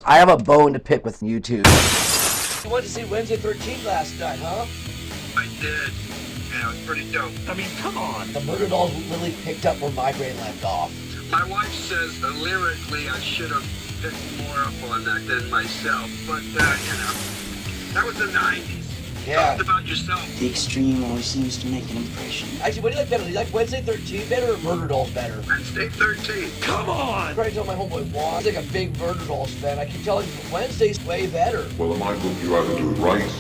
I have a bone to pick with YouTube. You went to see Wednesday 13 last night, huh? I did. Yeah, it was pretty dope. I mean, come on. The murder dolls literally picked up where Migraine left off. My wife says lyrically I should have picked more up on that than myself, but, you know, that was the 90s. Yeah. Talk about yourself. The extreme always seems to make an impression. Actually, what do you like better? Do you like Wednesday 13 better or Murder Dolls better? Wednesday 13. Come on. I'm trying to tell my homeboy Juan, he's like a big Murder Dolls fan. I keep telling him Wednesday's way better. Well, in my book, you either do it right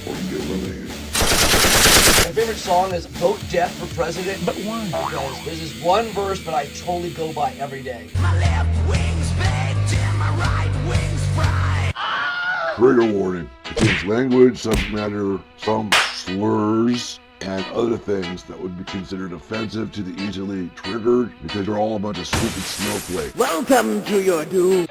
or you get eliminated. My favorite song is Vote Death for President. But why? Because there's this one verse that I totally go by every day. My left wing's baked and my right wing's fried. Trigger warning. Contains language, subject matter, some slurs, and other things that would be considered offensive to the easily triggered because you're all a bunch of stupid snowflakes. Welcome to your doom.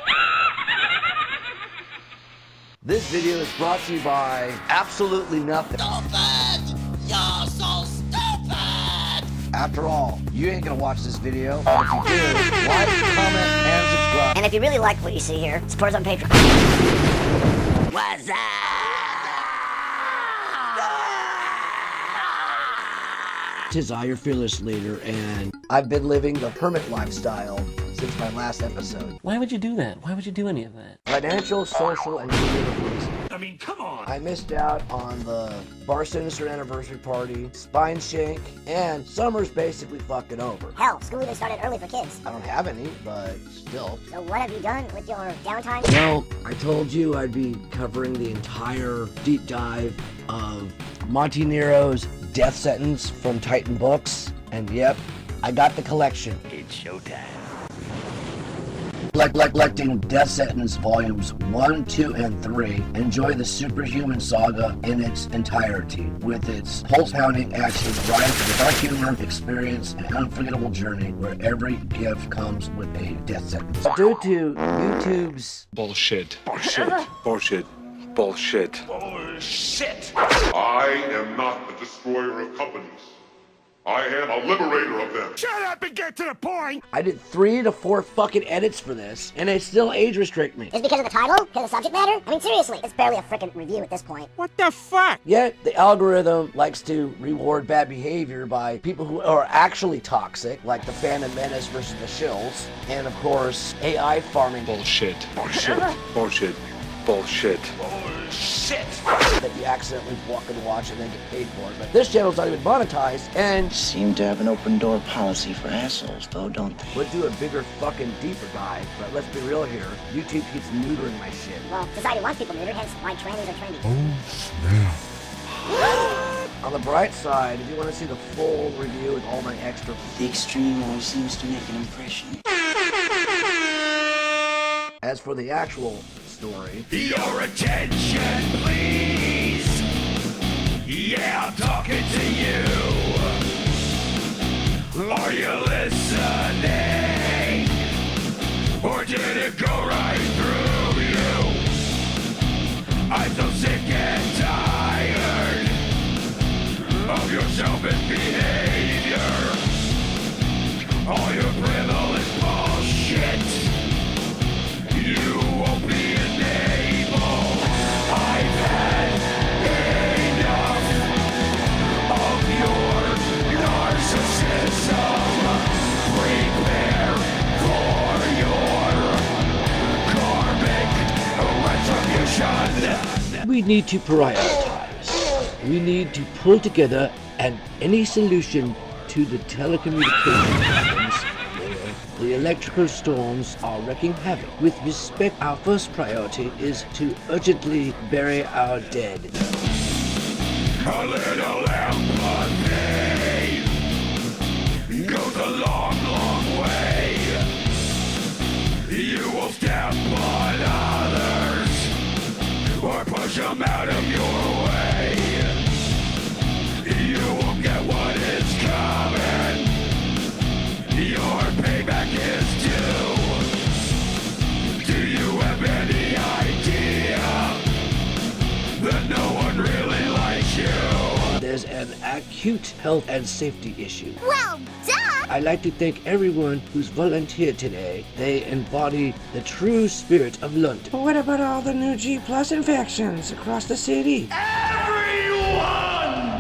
This video is brought to you by absolutely nothing. Stupid! You're so stupid! After all, you ain't gonna watch this video. But if you do, like, comment, and subscribe. And if you really like what you see here, support us on Patreon. What's up? Tis I, your fearless leader, and I've been living the hermit lifestyle since my last episode. Why would you do that? Why would you do any of that? Financial, social, and creative reasons. I mean, come on. I missed out on the Bar Sinister anniversary party, Spine Shank, and summer's basically fucking over. Hell, school even started early for kids. I don't have any, but still. So what have you done with your downtime? Well, I told you I'd be covering the entire deep dive of Monty Nero's Death Sentence from Titan Books, and yep, I got the collection. It's showtime. Collecting Death Sentence Volumes 1, 2, and 3. Enjoy the superhuman saga in its entirety, with its pulse-pounding action, rife with dark humor, experience, and unforgettable journey where every gift comes with a death sentence. Due to YouTube's Bullshit. Bullshit. Bullshit. Bullshit. Bullshit. I am not the destroyer of companies. I am a liberator of them. Shut up and get to the point. I did 3 to 4 fucking edits for this, and they still age restrict me. Is it because of the title? Because of the subject matter? I mean, seriously, it's barely a frickin' review at this point. What the fuck? Yet, the algorithm likes to reward bad behavior by people who are actually toxic, like the Phantom Menace versus the Shills, and of course, AI farming Bullshit. Bullshit. Bullshit. Bullshit. Bullshit. that you accidentally walk and watch and then get paid for it. But this channel's not even monetized, and Seem to have an open door policy for assholes, though, don't they? would do a bigger fucking deeper dive. But let's be real here, YouTube keeps neutering my shit. Well, society wants people neutered, hence why trannies are trendy. On the bright side, if you want to see the full review with all my extra... The extreme always seems to make an impression. As for the actual story... Your attention, please. Yeah, I'm talking to you. Are you listening? Or did it go right through you? I'm so sick and tired of your selfish behavior. All your frivolous bullshit. You won't be enabled. I've had enough of your narcissism. Prepare for your karmic retribution. We need to prioritize. We need to pull together and any solution to the telecommunication problems. The electrical storms are wreaking havoc. With respect, our first priority is to urgently bury our dead. A little empathy goes a long, long way. You will step on others or push them out of your way. You won't get what is coming. Your payback is due. Do you have any idea that no one really likes you? There's an acute health and safety issue. Well, duh! I'd like to thank everyone who's volunteered today. They embody the true spirit of London. But what about all the new G Plus infections across the city?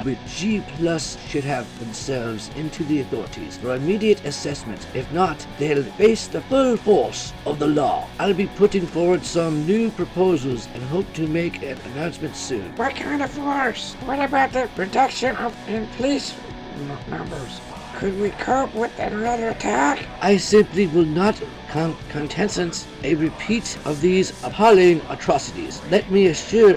But G Plus should have themselves into the authorities for immediate assessment. If not, they'll face the full force of the law. I'll be putting forward some new proposals and hope to make an announcement soon. What kind of force? What about the reduction in police numbers? Could we cope with another attack? I simply will not contest a repeat of these appalling atrocities. Let me assure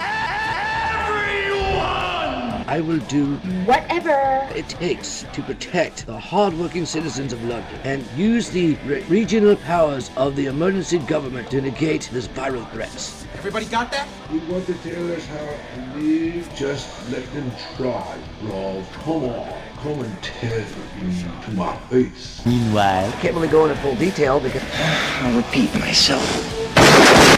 I will do whatever it takes to protect the hard-working citizens of London and use the regional powers of the emergency government to negate this viral threats. Everybody got that? You want to tell us how to live? Just let them try, bro. Come on. Come and tell me to my face. Meanwhile, I can't really go into full detail because I'll repeat myself.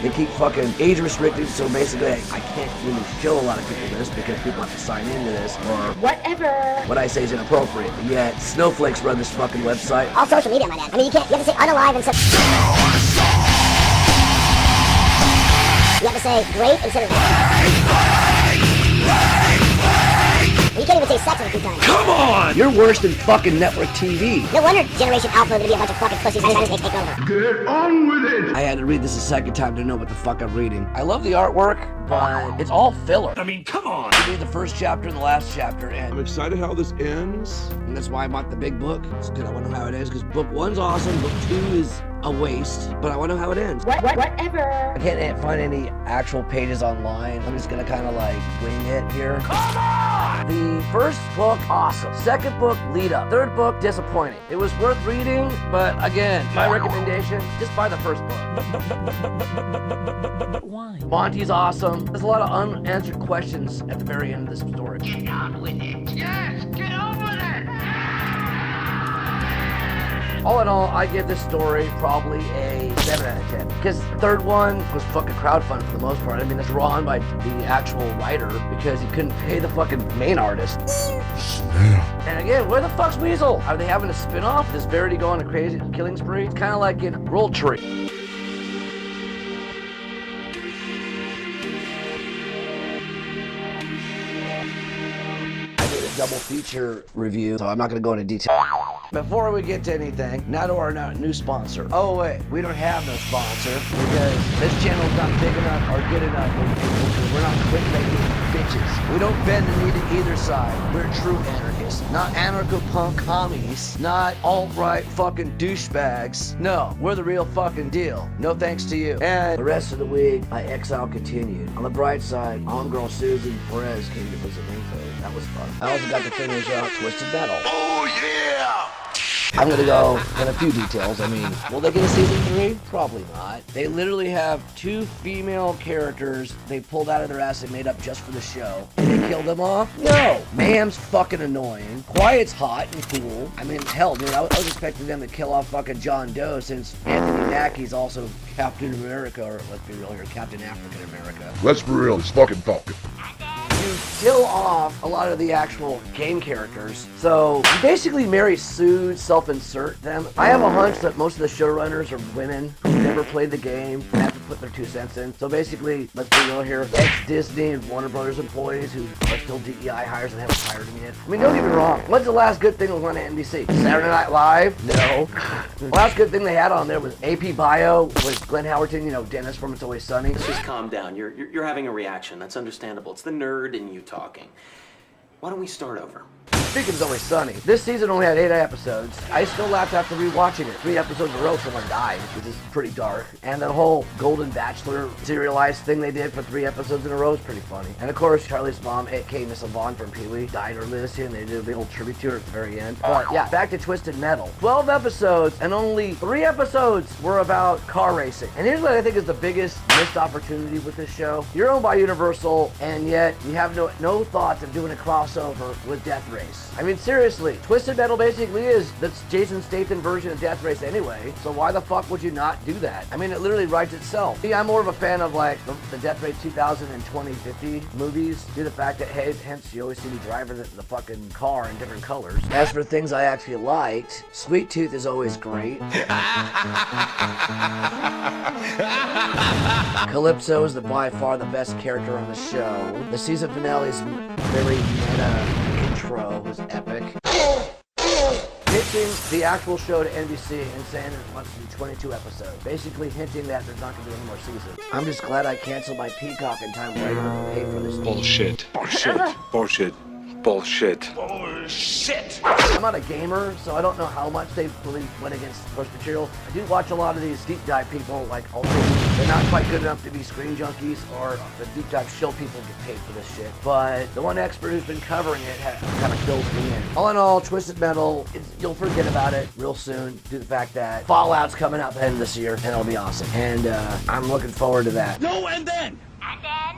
they keep fucking age restricted, so basically I can't really show a lot of people this because people have to sign into this or whatever. what I say is inappropriate. But yet, snowflakes run this fucking website. All social media, my man. I mean, you have to say unalive and such. You have to say great instead of you can't even say sex in a few times. Come on! You're worse than fucking network TV. No wonder Generation Alpha is gonna be a bunch of fucking pussies and they take over. Get on with it! I had to read this a second time to know what the fuck I'm reading. I love the artwork, but it's all filler. I mean, come on! I read the first chapter and the last chapter, I'm and excited how this ends. that's why I bought the big book. It's good. I want to know how it ends, because book 1's awesome, book 2 is a waste, but I want to know how it ends. Whatever. I can't find any actual pages online. I'm just gonna kind of like wing it here. Come on! The first book, awesome. Second book, lead up. Third book, disappointing. It was worth reading, but again, my recommendation, just buy the first book. Why? Monty's awesome. There's a lot of unanswered questions at the very end of this story. Get on with it. Yes, get on with it. All in all, I give this story probably a 7 out of 10. Because the third one was fucking crowdfunded for the most part. I mean, it's drawn by the actual writer because he couldn't pay the fucking main artist. And again, where the fuck's Weasel? Are they having a spin-off? Does Verity go on a crazy killing spree? It's kind of like in Roll Tree. Double feature review, so I'm not going to go into detail. Before we get to anything, now to our new sponsor. Oh wait, we don't have no sponsor because this channel's not big enough or good enough. We're not clickbaiting bitches. We don't bend the knee to either side. We're true anarchists, not anarcho-punk commies, not alt-right fucking douchebags. No, we're the real fucking deal. No thanks to you. And the rest of the week, my exile continued. On the bright side, homegirl Susan Perez came to visit me. That was fun. I also got to finish out Twisted Metal. Oh, yeah! I'm gonna go in a few details. I mean, will they get a season 3? Probably not. They literally have 2 female characters they pulled out of their ass and made up just for the show. And they killed them off? No! Mayhem's fucking annoying. Quiet's hot and cool. I mean, hell, dude, I was expecting them to kill off fucking John Doe since Anthony Mackie's also Captain America, or let's be real here, Captain African America. Let's be real, it's fucking Falcon. You kill off a lot of the actual game characters. So you basically Mary Sue self-insert them. I have a hunch that most of the showrunners are women who never played the game and have to put their 2 cents in. So basically, let's be real here, ex-Disney and Warner Brothers employees who are still DEI hires and haven't hired them yet. I mean, don't get me wrong. When's the last good thing that was on NBC? Saturday Night Live? No. The last good thing they had on there was AP Bio, was Glenn Howerton, you know, Dennis from It's Always Sunny. Just calm down. You're having a reaction. That's understandable. It's the nerd in you talking. Why don't we start over? Speaking of It's Always Sunny, this season only had 8 episodes. I still laughed after rewatching it. 3 episodes in a row, someone died, which is pretty dark. And the whole Golden Bachelor serialized thing they did for 3 episodes in a row is pretty funny. And of course, Charlie's mom, aka Miss Yvonne from Pee-wee, died earlier this year, and they did a big old tribute to her at the very end. But yeah, back to Twisted Metal. 12 episodes, and only 3 episodes were about car racing. And here's what I think is the biggest missed opportunity with this show. You're owned by Universal, and yet you have no thoughts of doing a crossover crossover with Death Race. I mean, seriously, Twisted Metal basically is that's Jason Statham version of Death Race anyway, so why the fuck would you not do that? I mean, it literally writes itself. See, I'm more of a fan of like the Death Race 2000 and 2050 movies, due to the fact that, hey, hence you always see me driving the fucking car in different colors. As for things I actually liked, Sweet Tooth is always great. Calypso is by far the best character on the show. The season finale's very meta intro was epic. Pitching the actual show to NBC and saying it wants to do 22 episodes, basically hinting that there's not going to be any more seasons. I'm just glad I canceled my Peacock in time where I don't have to pay for this. Bullshit. Bullshit. Bullshit. Bullshit. Bullshit. I'm not a gamer, so I don't know how much they really went against source material. I do watch a lot of these deep dive people, like they're not quite good enough to be screen junkies, or the deep dive shill people get paid for this shit. But the one expert who's been covering it kind of filled me in. All in all, Twisted Metal, you'll forget about it real soon, due to the fact that Fallout's coming up at the end of this year, and it'll be awesome. And I'm looking forward to that. No, and then.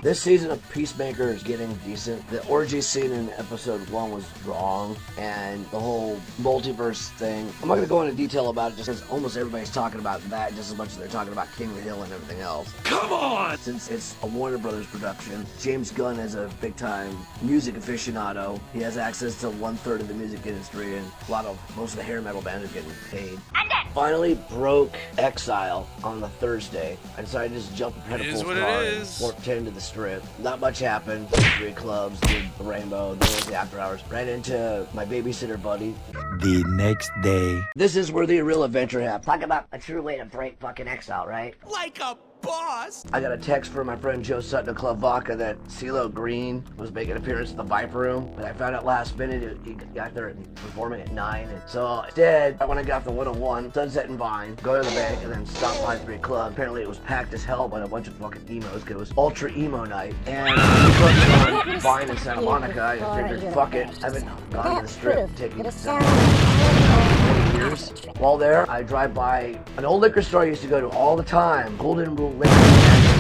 This season of Peacemaker is getting decent. The orgy scene in episode 1 was wrong, and the whole multiverse thing, I'm not going to go into detail about it just because almost everybody's talking about that just as much as they're talking about King of the Hill and everything else. Come on! Since it's a Warner Brothers production, James Gunn is a big-time music aficionado. He has access to 1/3 of the music industry, and most of the hair metal bands are getting paid. Finally broke Exile on the Thursday. I decided to just jump in Predator's car and warp 10 to the strip. Not much happened. 3 clubs, did the Rainbow, then was the after hours. Ran into my babysitter buddy. The next day. This is where the real adventure happened. Talk about a true way to break fucking Exile, right? Like a boss. I got a text from my friend Joe Sutton of Club Vodka that CeeLo Green was making an appearance at the Viper Room, but I found out last minute he got there performing at 9. And so instead, I went and got the 101, Sunset and Vine, go to the bank, and then stop by 3 Club. Apparently it was packed as hell by a bunch of fucking emos, because it was ultra emo night. And on Vine in Santa Monica, I figured, fuck it, I haven't gone to the strip taking years. While there, I drive by an old liquor store I used to go to all the time, Golden Rule Liquor.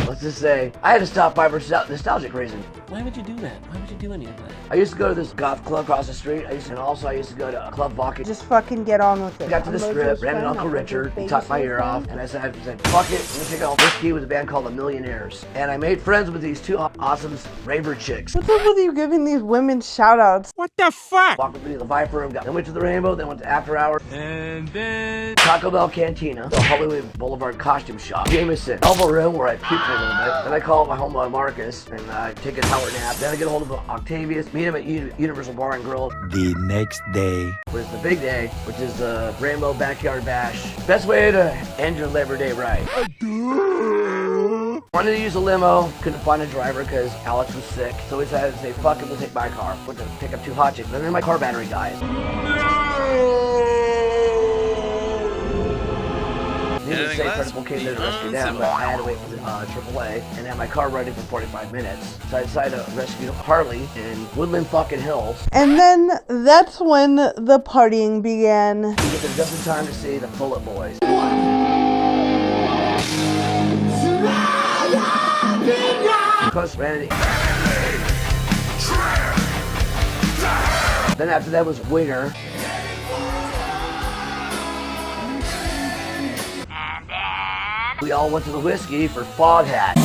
Let's just say, I had to stop by for nostalgic reason. Why would you do that? Why would you do any of that? I used to go to this goth club across the street. I used to go to Club Vodka. Just fucking get on with it. Got to the strip, ran into Uncle Richard, he talked my ear off, and I said, fuck it, let me check out whiskey with a band called The Millionaires. And I made friends with these 2 awesome raver chicks. What's up with you giving these women shout outs? What the fuck? Walked with me to the Viper Room, then went to the Rainbow, then went to After Hours. And then Taco Bell Cantina, the Hollywood Boulevard Costume Shop, Jameson, Elbow Room where I puked a little bit. Then I call up my homeboy Marcus and I take a power nap. Then I get a hold of Octavius, meet him at Universal Bar and Grill. The next day. Where's the big day, which is the Rainbow Backyard Bash. Best way to end your Labor Day right. Wanted to use a limo, couldn't find a driver because Alex was sick. So we decided to say, fuck it, we'll take my car. Went to pick up 2 hot chicks, and then my car battery died. Needless to say, Principal came there to rescue them, but I had to wait for the AAA and have my car ready for 45 minutes. So I decided to rescue Harley in Woodland fucking Hills. And then that's when the partying began. We get there just in time to see the Bulletboys. Because Randy. Then after that was Winger. We all went to the whiskey for Foghat.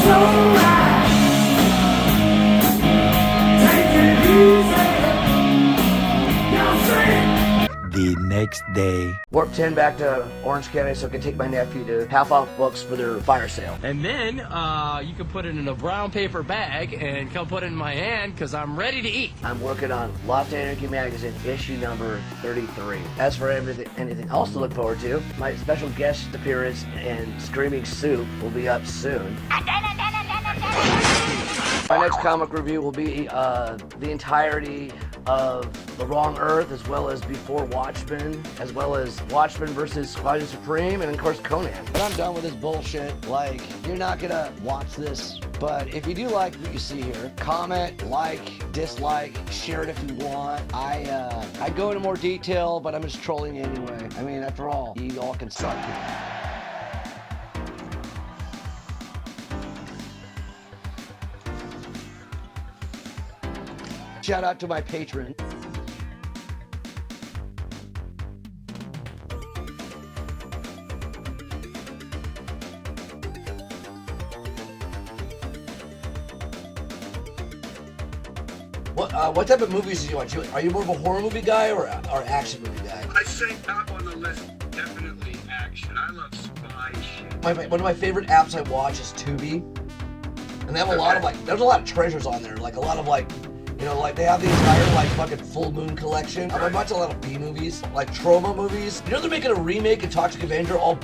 The next day. Warp 10 back to Orange County so I can take my nephew to half-off books for their fire sale. And then you can put it in a brown paper bag and come put it in my hand because I'm ready to eat. I'm working on Lost Anarchy magazine issue number 33. As for anything else to look forward to, my special guest appearance in Screaming Soup will be up soon. My next comic review will be the entirety of The Wrong Earth, as well as Before Watchmen, as well as Watchmen versus Squadron Supreme, and of course Conan. But I'm done with this bullshit. Like, you're not gonna watch this, but if you do like what you see here, comment, like, dislike, share it if you want. I go into more detail, but I'm just trolling you anyway. I mean, after all, you all can suck. shout out to my patron. What type of movies do you watch? Are you more of a horror movie guy or action movie guy? I say top on the list, definitely action. I love spy shit. One of my favorite apps I watch is Tubi, and they have a lot of there's a lot of treasures on there, like a lot of they have the entire fucking Full Moon collection. I watch a lot of B movies, like trauma movies. You know they're making a remake of Toxic Avenger all